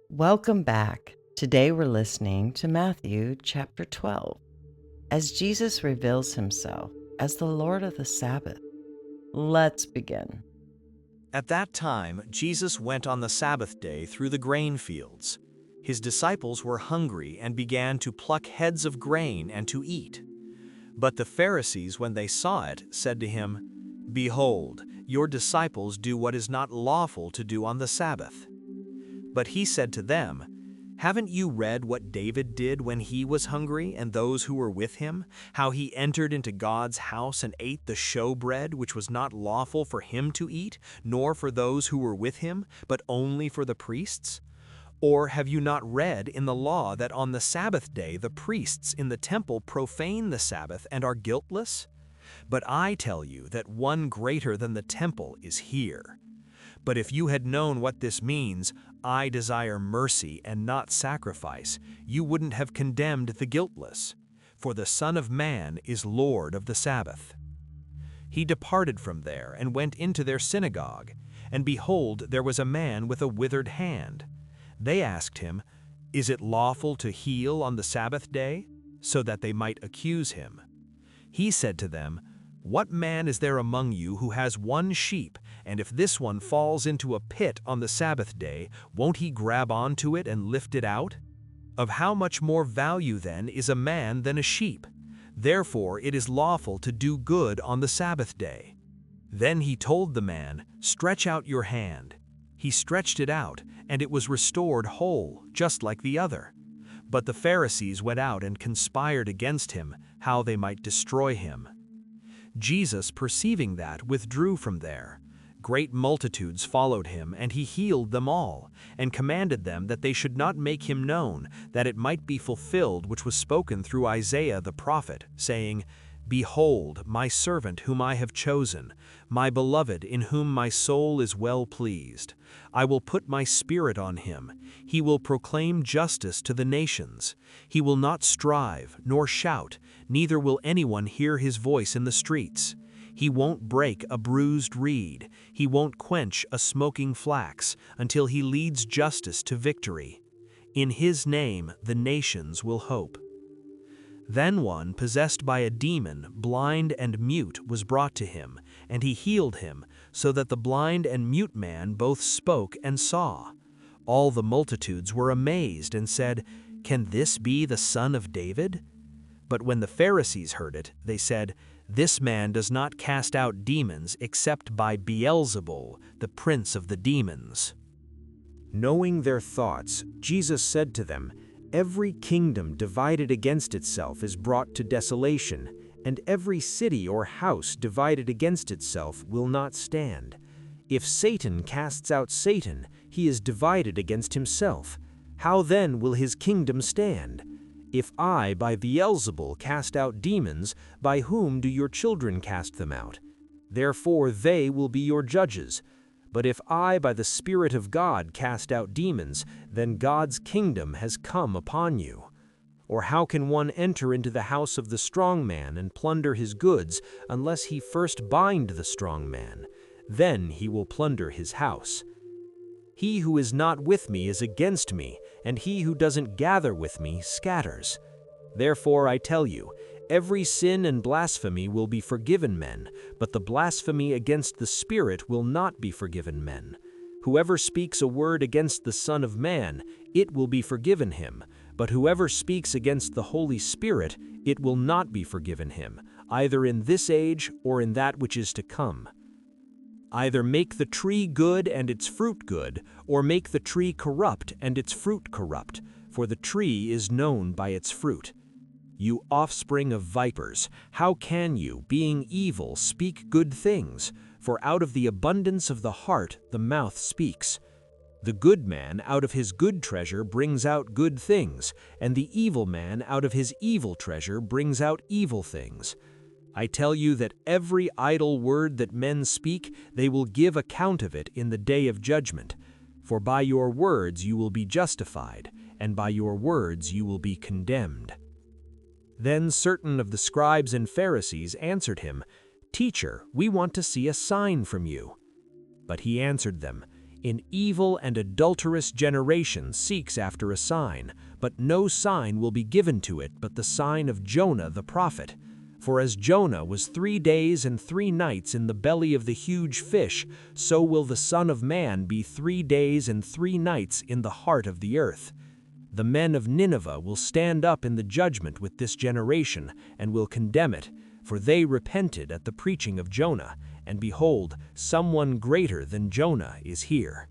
Welcome back. Today we're listening to Matthew chapter 12 as Jesus reveals himself as the Lord of the Sabbath. Let's begin. At that time, Jesus went on the Sabbath day through the grain fields. His disciples were hungry and began to pluck heads of grain and to eat. But the Pharisees, when they saw it, said to him, "Behold, your disciples do what is not lawful to do on the Sabbath." But he said to them, "Haven't you read what David did when he was hungry and those who were with him, how he entered into God's house and ate the showbread which was not lawful for him to eat, nor for those who were with him, but only for the priests? Or have you not read in the law that on the Sabbath day the priests in the temple profane the Sabbath and are guiltless? But I tell you that one greater than the temple is here. But if you had known what this means, I desire mercy and not sacrifice, you wouldn't have condemned the guiltless. For the Son of Man is Lord of the Sabbath." He departed from there and went into their synagogue, and behold, there was a man with a withered hand. They asked him, "Is it lawful to heal on the Sabbath day?" so that they might accuse him. He said to them, "What man is there among you who has one sheep, and if this one falls into a pit on the Sabbath day, won't he grab onto it and lift it out? Of how much more value then is a man than a sheep? Therefore it is lawful to do good on the Sabbath day." Then he told the man, "Stretch out your hand." He stretched it out, and it was restored whole, just like the other. But the Pharisees went out and conspired against him, how they might destroy him. Jesus, perceiving that, withdrew from there. Great multitudes followed him, and he healed them all, and commanded them that they should not make him known, that it might be fulfilled which was spoken through Isaiah the prophet, saying, "Behold, my servant whom I have chosen, my beloved in whom my soul is well pleased. I will put my spirit on him. He will proclaim justice to the nations. He will not strive, nor shout, neither will anyone hear his voice in the streets. He won't break a bruised reed. He won't quench a smoking flax, until he leads justice to victory. In his name the nations will hope." Then one, possessed by a demon, blind and mute, was brought to him, and he healed him, so that the blind and mute man both spoke and saw. All the multitudes were amazed and said, "Can this be the son of David?" But when the Pharisees heard it, they said, "This man does not cast out demons except by Beelzebul, the prince of the demons." Knowing their thoughts, Jesus said to them, "Every kingdom divided against itself is brought to desolation, and every city or house divided against itself will not stand. If Satan casts out Satan, he is divided against himself. How then will his kingdom stand? If I by Beelzebul cast out demons, by whom do your children cast them out? Therefore they will be your judges. But if I by the Spirit of God cast out demons, then God's kingdom has come upon you. Or how can one enter into the house of the strong man and plunder his goods, unless he first bind the strong man? Then he will plunder his house. He who is not with me is against me, and he who doesn't gather with me scatters. Therefore I tell you, every sin and blasphemy will be forgiven men, but the blasphemy against the Spirit will not be forgiven men. Whoever speaks a word against the Son of Man, it will be forgiven him, but whoever speaks against the Holy Spirit, it will not be forgiven him, either in this age or in that which is to come. Either make the tree good and its fruit good, or make the tree corrupt and its fruit corrupt, for the tree is known by its fruit. You offspring of vipers, how can you, being evil, speak good things? For out of the abundance of the heart the mouth speaks. The good man out of his good treasure brings out good things, and the evil man out of his evil treasure brings out evil things. I tell you that every idle word that men speak, they will give account of it in the day of judgment. For by your words you will be justified, and by your words you will be condemned." Then certain of the scribes and Pharisees answered him, "Teacher, we want to see a sign from you." But he answered them, An evil and adulterous generation seeks after a sign, but no sign will be given to it but the sign of Jonah the prophet. For as Jonah was 3 days and 3 nights in the belly of the huge fish, so will the Son of Man be 3 days and 3 nights in the heart of the earth. The men of Nineveh will stand up in the judgment with this generation and will condemn it, for they repented at the preaching of Jonah, and behold, someone greater than Jonah is here.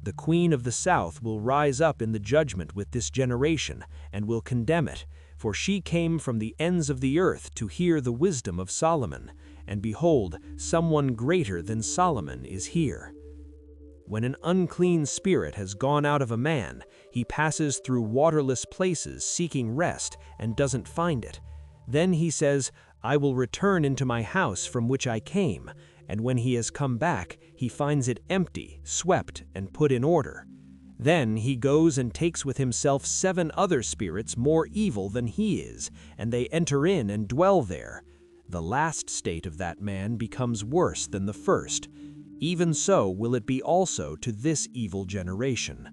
The queen of the south will rise up in the judgment with this generation and will condemn it, for she came from the ends of the earth to hear the wisdom of Solomon, and behold, someone greater than Solomon is here. When an unclean spirit has gone out of a man, he passes through waterless places seeking rest and doesn't find it. Then he says, "I will return into my house from which I came," and when he has come back, he finds it empty, swept, and put in order. Then he goes and takes with himself 7 other spirits more evil than he is, and they enter in and dwell there. The last state of that man becomes worse than the first. Even so will it be also to this evil generation.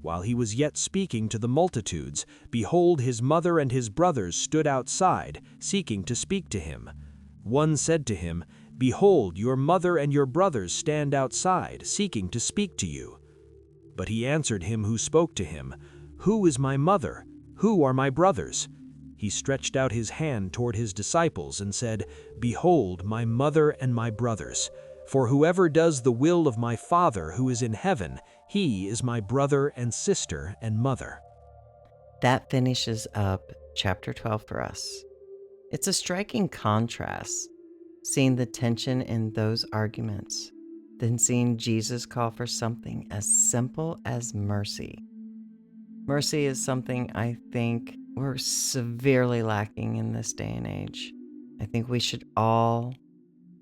While he was yet speaking to the multitudes, behold, his mother and his brothers stood outside, seeking to speak to him. One said to him, "Behold, your mother and your brothers stand outside, seeking to speak to you." But he answered him who spoke to him, "Who is my mother? Who are my brothers?" He stretched out his hand toward his disciples and said, "Behold, my mother and my brothers. For whoever does the will of my Father who is in heaven, he is my brother and sister and mother." That finishes up chapter 12 for us. It's a striking contrast, seeing the tension in those arguments, then seeing Jesus call for something as simple as mercy. Mercy is something I think we're severely lacking in this day and age. I think we should all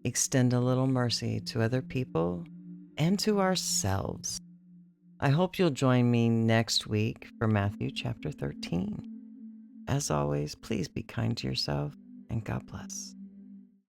extend a little mercy to other people and to ourselves. I hope you'll join me next week for Matthew chapter 13. As always, please be kind to yourself and God bless.